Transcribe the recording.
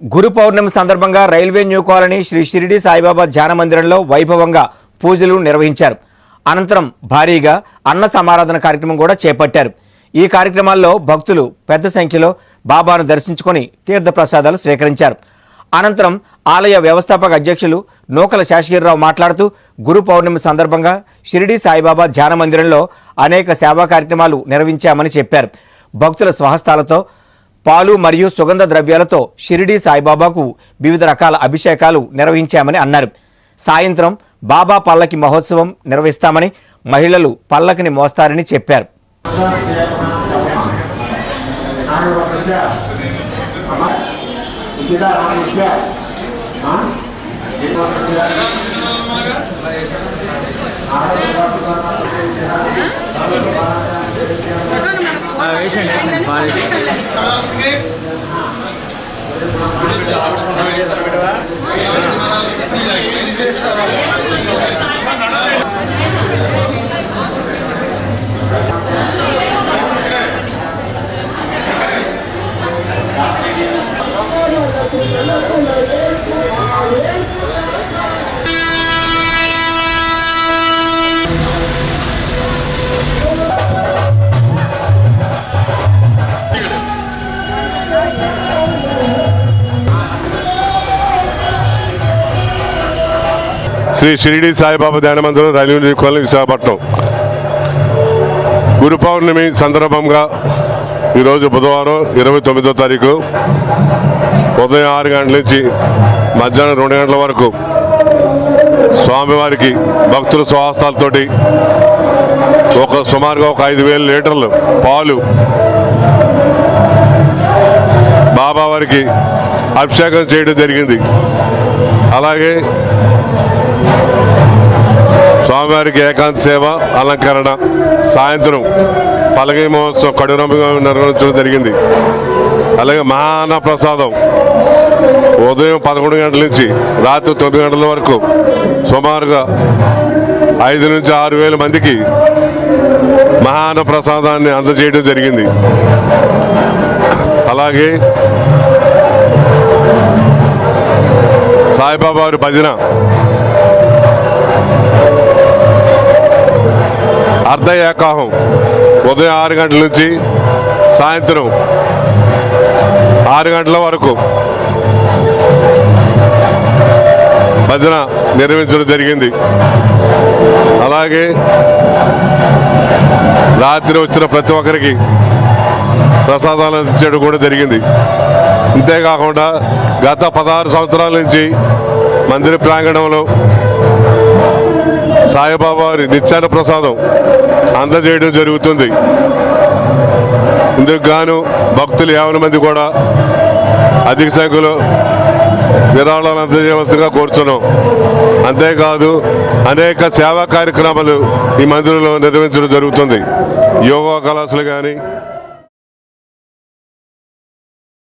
గురు పౌర్ణమి సందర్భంగా railway new colony Shri Shirdi Saibaba ధ్యాన మందిరంలో వైభవంగా పూజలు నిర్వహించారు. అనంతరం భారీగా అన్న సమారాధన కార్యక్రమం కూడా చేపట్టారు. ఈ కార్యక్రమాల్లో భక్తులు పెద్ద సంఖ్యలో బాబాను దర్శించుకొని తీర్థప్రసాదాలు స్వీకరించారు. అనంతరం ఆలయ వ్యవస్థాపక అధ్యక్షులు నూకల శేషగిరిరావు మాట్లాడుతూ గురు పౌర్ణమి సందర్భంగా షిరిడి సాయిబాబా ధ్యాన మందిరంలో అనేక సేవా కార్యక్రమాలు నిర్వహించామని చెప్పారు. భక్తుల స్వహస్తాలతో పాలు మరియు సుగంధ ద్రవ్యాలతో షిరిడి సాయిబాబాకు వివిధ రకాల అభిషేకాలు నిర్వహించామని అన్నారు. సాయంత్రం బాబా పల్లకి మహోత్సవం నిర్వహిస్తామని, మహిళలు పల్లకిని మోస్తారని చెప్పారు. శ్రీ షిరిడి సాయిబాబా ధ్యాన మందిరం, రైల్వే న్యూ కాలనీ, విశాఖపట్నం. గురు పౌర్ణమి సందర్భంగా ఈరోజు బుధవారం 29వ తారీఖు ఉదయం 6 గంటల నుంచి మధ్యాహ్నం 2 గంటల వరకు స్వామివారికి భక్తుల స్వహస్తాలతోటి సుమారుగా 5,000 లీటర్లు పాలు బాబావారికి అభిషేకం చేయడం జరిగింది. అలాగే స్వామివారికి ఏకాంత సేవ, అలంకరణ, సాయంత్రం పలకి మహోత్సవం కడురంభంగా నిర్వహించడం జరిగింది. అలాగే మహాన్న ప్రసాదం ఉదయం 11 గంటల నుంచి రాత్రి 9 గంటల వరకు సుమారుగా 5 నుంచి 6 వేల మందికి మహాన్న ప్రసాదాన్ని అందజేయడం జరిగింది. అలాగే సాయిబాబా వారి భజన అర్ధ ఏకాహం ఉదయం 6 గంటల నుంచి సాయంత్రం 6 గంటల వరకు భజన నిర్వహించడం జరిగింది. అలాగే రాత్రి వచ్చిన ప్రతి ఒక్కరికి ప్రసాదాలు అందించడం కూడా జరిగింది. అంతేకాకుండా గత 16 సంవత్సరాల నుంచి మందిర ప్రాంగణంలో సాయిబాబా వారి నిత్యాన్న ప్రసాదం అందజేయడం జరుగుతుంది. ఇందుకు గాను భక్తులు 50 మంది కూడా అధిక సంఖ్యలో విరాళాలు అందజేయవలసిందిగా కోరుతున్నాం. అంతేకాదు అనేక సేవా కార్యక్రమాలు ఈ మందిరంలో నిర్వహించడం జరుగుతుంది. యోగా క్లాసులు కానీ